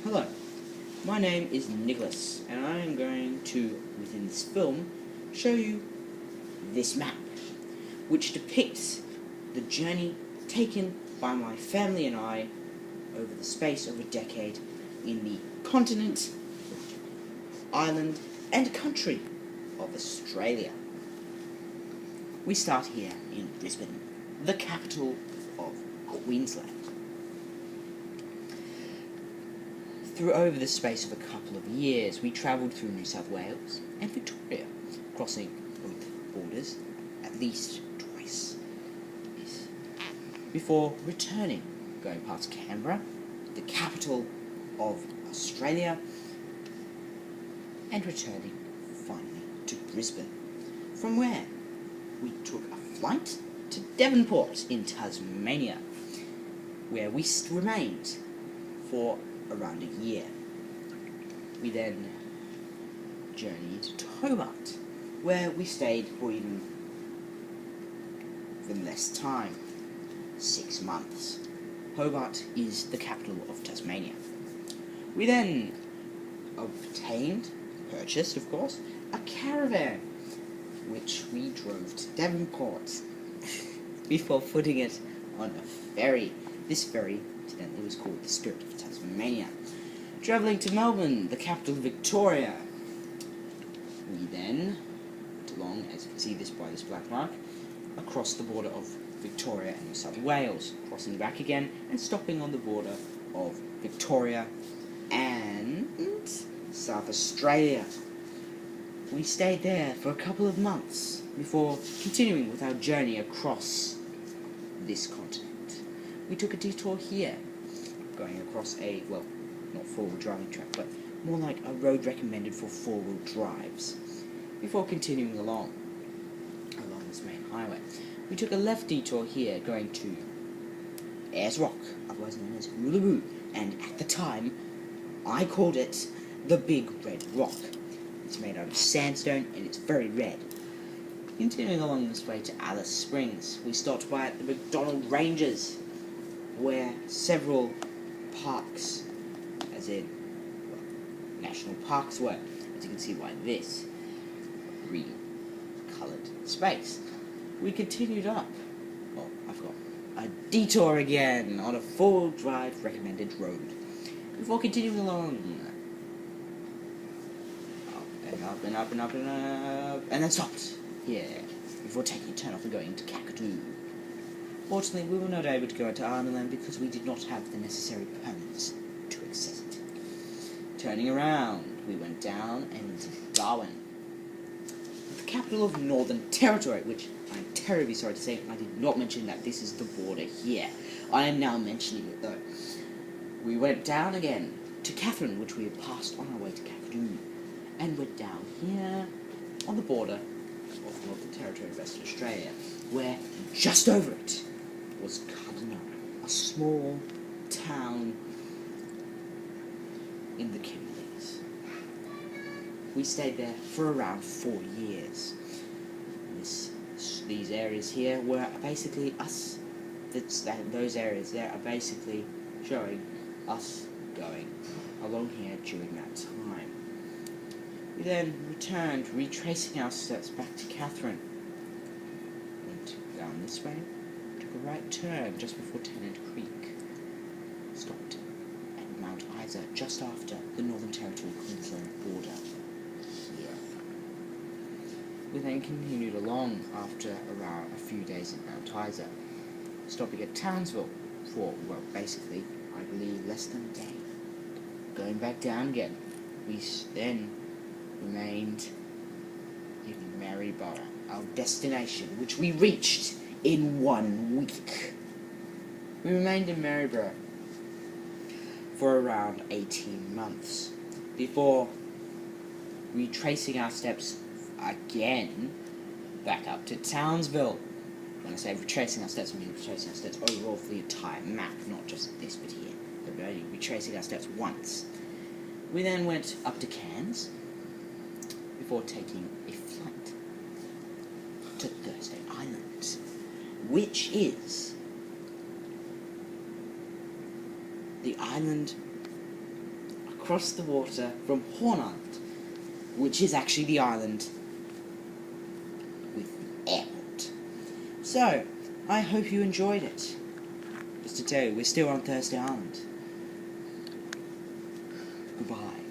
Hello, my name is Nicholas, and I am going to, within this film, show you this map, which depicts the journey taken by my family and I over the space of a decade in the continent, island, and country of Australia. We start here in Brisbane, the capital of Queensland. Over the space of a couple of years, we travelled through New South Wales and Victoria, crossing both borders at least twice, before returning, going past Canberra, the capital of Australia, and returning finally to Brisbane, from where we took a flight to Devonport in Tasmania, where we remained for around a year. We then journeyed to Hobart, where we stayed for even less time, 6 months. Hobart is the capital of Tasmania. We then purchased, of course, a caravan, which we drove to Devonport before putting it on a ferry. This ferry, incidentally, was called the Spirit of Tasmania. Travelling to Melbourne, the capital of Victoria. We then went along, as you can see by this black mark, across the border of Victoria and New South Wales, crossing back again and stopping on the border of Victoria and South Australia. We stayed there for a couple of months before continuing with our journey across this continent. We took a detour here, going across a, well, not four-wheel driving track, but more like a road recommended for four-wheel drives, before continuing along this main highway. We took a left detour here, going to Ayers Rock, otherwise known as Uluru, and at the time, I called it the Big Red Rock. It's made out of sandstone, and it's very red. Continuing along this way to Alice Springs, we stopped by at the McDonald Ranges, where several parks, as in national parks, were, as you can see by this green coloured space. We continued up. Oh, I've got a detour again on a four-wheel drive recommended road. Before continuing along, up and up and up and up and up, and then stopped here before taking a turn off and going to Kakadu. Fortunately, we were not able to go into Arnhem because we did not have the necessary permits to access it. Turning around, we went down and into Darwin, the capital of Northern Territory, which I'm terribly sorry to say, I did not mention that this is the border here. I am now mentioning it though. We went down again to Katherine, which we had passed on our way to Kakadu, and went down here on the border of Northern Territory of Western Australia, where just over it was Cardinal, a small town in the Kimberleys. We stayed there for around 4 years. These areas here were basically us. Those areas there are basically showing us going along here during that time. We then returned, retracing our steps back to Katherine. Went down this way, took a right turn just before Tennant Creek. Stopped at Mount Isa just after the Northern Territory Queensland border here. We then continued along after around a few days at Mount Isa, stopping at Townsville for, well, basically, I believe, less than a day. Going back down again, we then remained in Maryborough, our destination, which we reached in 1 week. We remained in Maryborough for around 18 months, before retracing our steps again back up to Townsville. When I say retracing our steps, I mean retracing our steps overall for the entire map, not just this bit here. We're only retracing our steps once. We then went up to Cairns before taking a flight to Thursday Island, which is the island across the water from Horn Island, which is actually the island with the airport. So, I hope you enjoyed it. Just to tell you, we're still on Thursday Island. Goodbye.